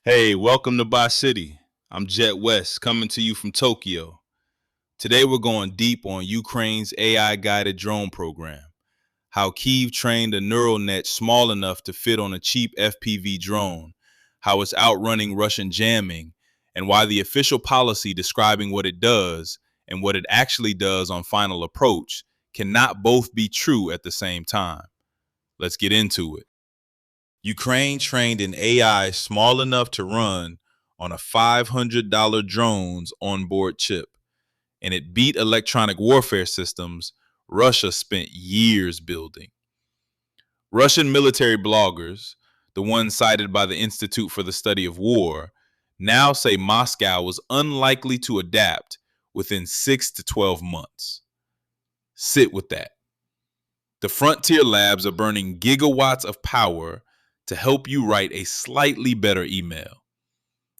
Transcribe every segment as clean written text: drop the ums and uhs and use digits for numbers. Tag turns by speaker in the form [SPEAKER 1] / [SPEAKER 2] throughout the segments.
[SPEAKER 1] Hey, welcome to Bar City. I'm Jet West coming to you from Tokyo. Today we're going deep on Ukraine's AI guided drone program, how Kyiv trained a neural net small enough to fit on a cheap FPV drone, how it's outrunning Russian jamming, and why the official policy describing what it does and what it actually does on final approach cannot both be true at the same time. Let's get into it. Ukraine trained an AI small enough to run on a $500 drone's onboard chip, and it beat electronic warfare systems Russia spent years building. Russian military bloggers, the ones cited by the Institute for the Study of War, now say Moscow was unlikely to adapt within 6 to 12 months. Sit with that. The frontier labs are burning gigawatts of power to help you write a slightly better email.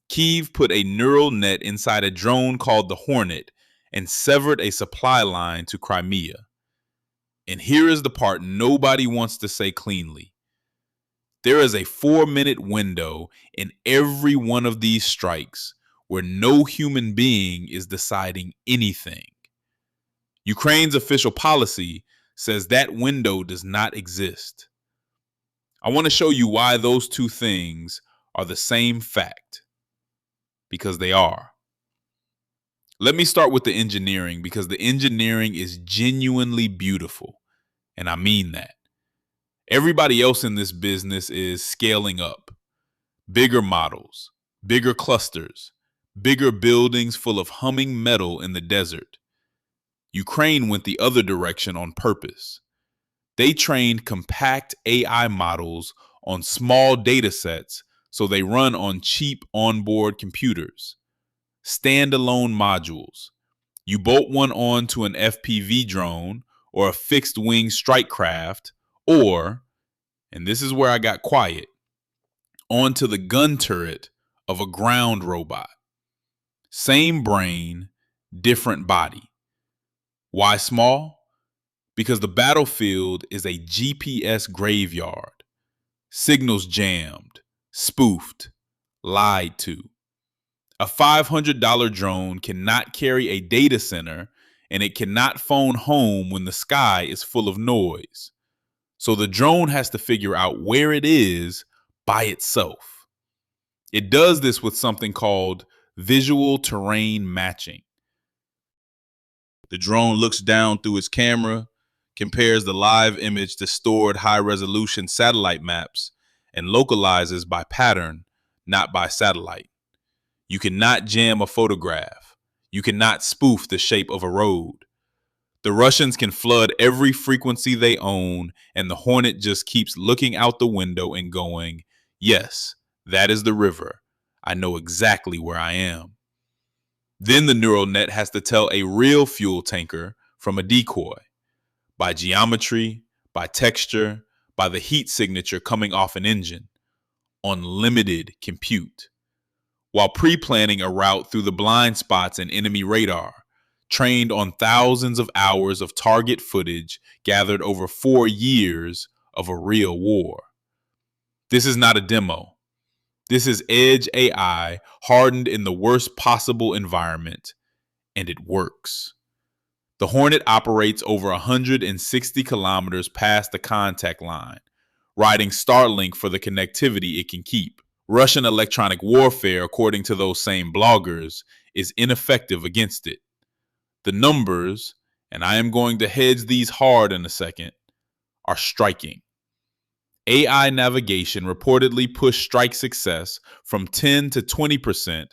[SPEAKER 1] Kyiv put a neural net inside a drone called the Hornet and severed a supply line to Crimea. And here is the part nobody wants to say cleanly. There is a 4-minute window in every one of these strikes where no human being is deciding anything. Ukraine's official policy says that window does not exist. I want to show you why those two things are the same fact. Because they are. Let me start with the engineering because the engineering is genuinely beautiful. And I mean that. Everybody else in this business is scaling up. Bigger models, bigger clusters, bigger buildings full of humming metal in the desert. Ukraine went the other direction on purpose. They trained compact AI models on small data sets so they run on cheap onboard computers. Standalone modules. You bolt one on to an FPV drone or a fixed wing strike craft, or, and this is where I got quiet, onto the gun turret of a ground robot. Same brain, different body. Why small? Because the battlefield is a GPS graveyard. Signals jammed, spoofed, lied to. A $500 drone cannot carry a data center, and it cannot phone home when the sky is full of noise. So the drone has to figure out where it is by itself. It does this with something called visual terrain matching. The drone looks down through its camera, compares the live image to stored high resolution satellite maps, and localizes by pattern, not by satellite. You cannot jam a photograph. You cannot spoof the shape of a road. The Russians can flood every frequency they own, and the Hornet just keeps looking out the window and going, yes, that is the river. I know exactly where I am. Then the neural net has to tell a real fuel tanker from a decoy by geometry, by texture, by the heat signature coming off an engine. Unlimited compute. While pre-planning a route through the blind spots in enemy radar, trained on thousands of hours of target footage gathered over 4 years of a real war. This is not a demo. This is edge AI hardened in the worst possible environment, and it works. The Hornet operates over 160 kilometers past the contact line, riding Starlink for the connectivity it can keep. Russian electronic warfare, according to those same bloggers, is ineffective against it. The numbers, and I am going to hedge these hard in a second, are striking. AI navigation reportedly pushed strike success from 10 to 20%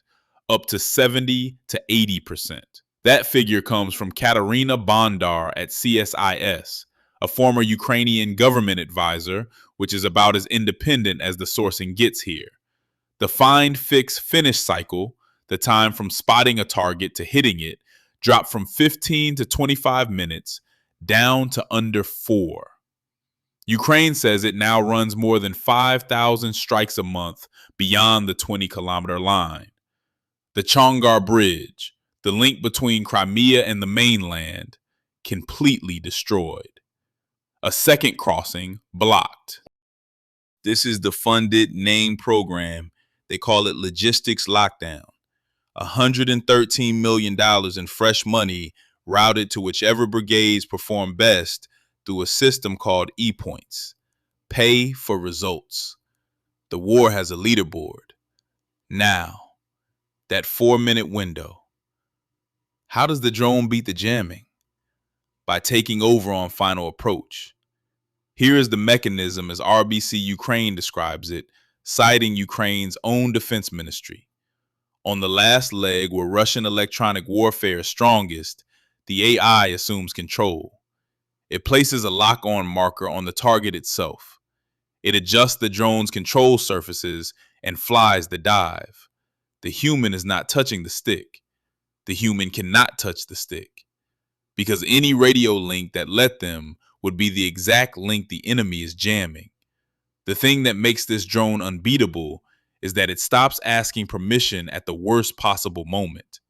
[SPEAKER 1] up to 70 to 80%. That figure comes from Katerina Bondar at CSIS, a former Ukrainian government advisor, which is about as independent as the sourcing gets here. The find, fix, finish cycle, the time from spotting a target to hitting it, dropped from 15 to 25 minutes down to under 4. Ukraine says it now runs more than 5,000 strikes a month beyond the 20-kilometer line. The Chongar Bridge, the link between Crimea and the mainland, completely destroyed. A second crossing blocked. This is the funded, named program They call it logistics lockdown. $113 million in fresh money routed to whichever brigades perform best through a system called E-Points. Pay for results. The war has a leaderboard. Now, that 4-minute window. How does the drone beat the jamming? By taking over on final approach. Here is the mechanism as RBC Ukraine describes it, citing Ukraine's own defense ministry. On the last leg where Russian electronic warfare is strongest, the AI assumes control. It places a lock-on marker on the target itself. It adjusts the drone's control surfaces and flies the dive. The human is not touching the stick. The human cannot touch the stick, because any radio link that let them would be the exact link the enemy is jamming. The thing that makes this drone unbeatable is that it stops asking permission at the worst possible moment.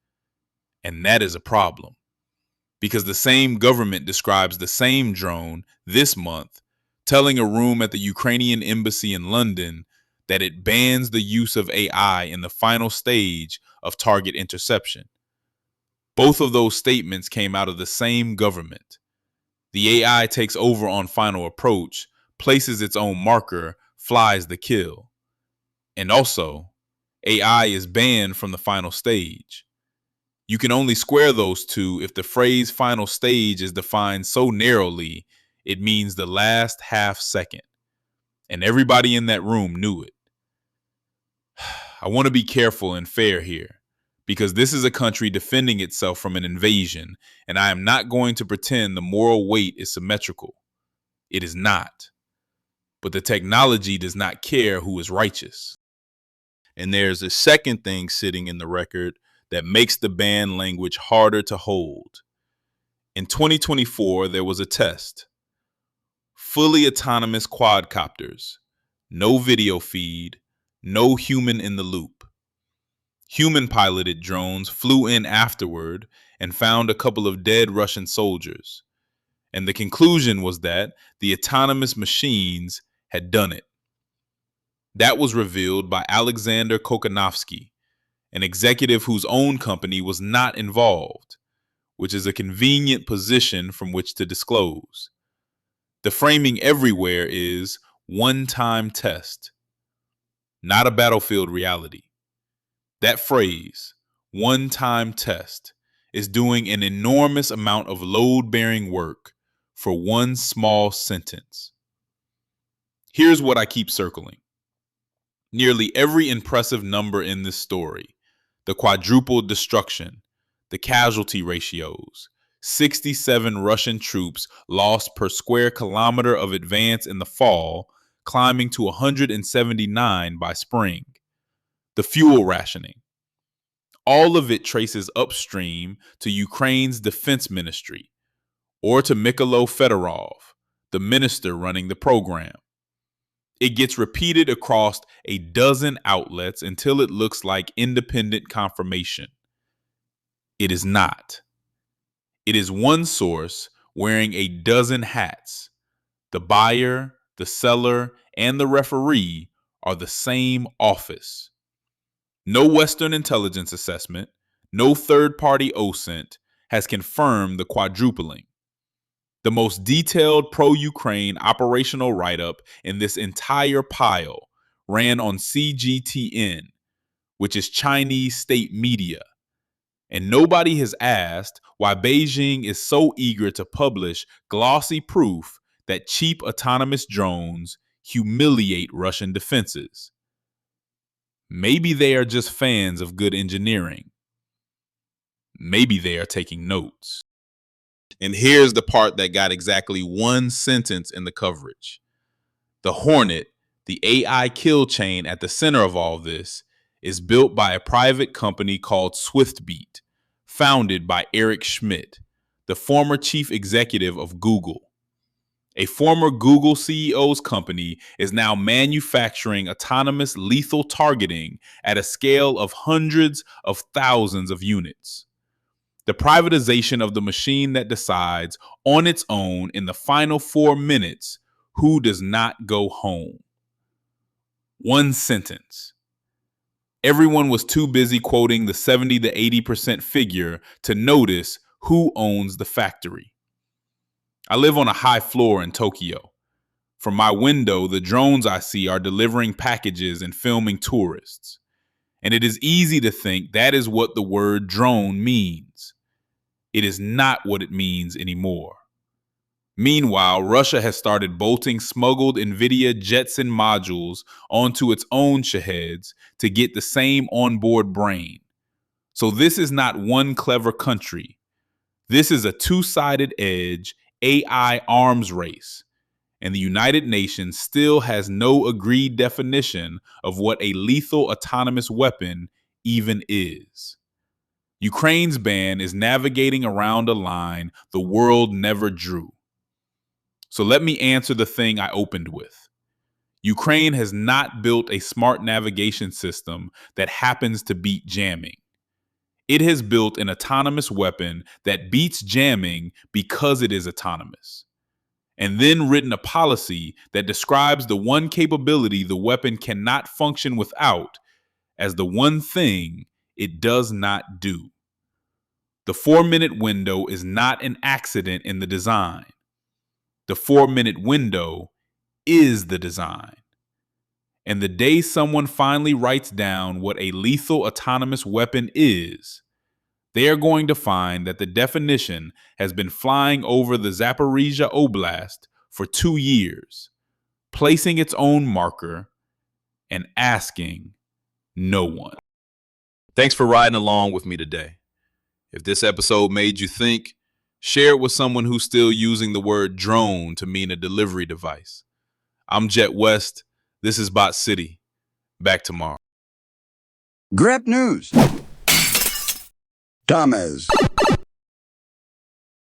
[SPEAKER 1] And that is a problem, because the same government describes the same drone this month telling a room at the Ukrainian embassy in London that it bans the use of AI in the final stage of target interception. Both of those statements came out of the same government. The AI takes over on final approach, places its own marker, flies the kill. And also, AI is banned from the final stage. You can only square those two if the phrase final stage is defined so narrowly, it means the last half second. And everybody in that room knew it. I want to be careful and fair here, because this is a country defending itself from an invasion, and I am not going to pretend the moral weight is symmetrical. It is not. But the technology does not care who is righteous. And there's a second thing sitting in the record that makes the ban language harder to hold. In 2024, there was a test. Fully autonomous quadcopters, no video feed, no human in the loop. Human-piloted drones flew in afterward and found a couple of dead Russian soldiers. And the conclusion was that the autonomous machines had done it. That was revealed by Alexander Kokanovsky, an executive whose own company was not involved, which is a convenient position from which to disclose. The framing everywhere is one-time test, not a battlefield reality. That phrase, one-time test, is doing an enormous amount of load-bearing work for one small sentence. Here's what I keep circling. Nearly every impressive number in this story, the quadruple destruction, the casualty ratios, 67 Russian troops lost per square kilometer of advance in the fall, climbing to 179 by spring. The fuel rationing. All of it traces upstream to Ukraine's defense ministry, or to Mykola Fedorov, the minister running the program. It gets repeated across a dozen outlets until it looks like independent confirmation. It is not. It is one source wearing a dozen hats. The buyer, the seller, and the referee are the same office. No Western intelligence assessment, no third-party OSINT has confirmed the quadrupling. The most detailed pro-Ukraine operational write-up in this entire pile ran on CGTN, which is Chinese state media. And nobody has asked why Beijing is so eager to publish glossy proof that cheap autonomous drones humiliate Russian defenses. Maybe they are just fans of good engineering. Maybe they are taking notes. And here's the part that got exactly one sentence in the coverage. The Hornet, the AI kill chain at the center of all this, is built by a private company called SwiftBeat, founded by Eric Schmidt, the former chief executive of Google. A former Google CEO's company is now manufacturing autonomous lethal targeting at a scale of hundreds of thousands of units. The privatization of the machine that decides on its own in the final 4 minutes who does not go home. One sentence. Everyone was too busy quoting the 70 to 80% figure to notice who owns the factory. I live on a high floor in Tokyo. From my window, the drones I see are delivering packages and filming tourists. And it is easy to think that is what the word drone means. It is not what it means anymore. Meanwhile, Russia has started bolting smuggled NVIDIA Jetson modules onto its own Shaheds to get the same onboard brain. So this is not one clever country. This is a two-sided edge AI arms race. And the United Nations still has no agreed definition of what a lethal autonomous weapon even is. Ukraine's ban is navigating around a line the world never drew. So let me answer the thing I opened with. Ukraine has not built a smart navigation system that happens to beat jamming. It has built an autonomous weapon that beats jamming because it is autonomous, and then written a policy that describes the one capability the weapon cannot function without as the one thing it does not do. The 4-minute window is not an accident in the design. The 4-minute window is the design. And the day someone finally writes down what a lethal autonomous weapon is, they are going to find that the definition has been flying over the Zaporizhia Oblast for 2 years, placing its own marker and asking no one. Thanks for riding along with me today. If this episode made you think, share it with someone who's still using the word drone to mean a delivery device. I'm Jet West. This is Bot City. Back tomorrow.
[SPEAKER 2] Grab news. Thomas.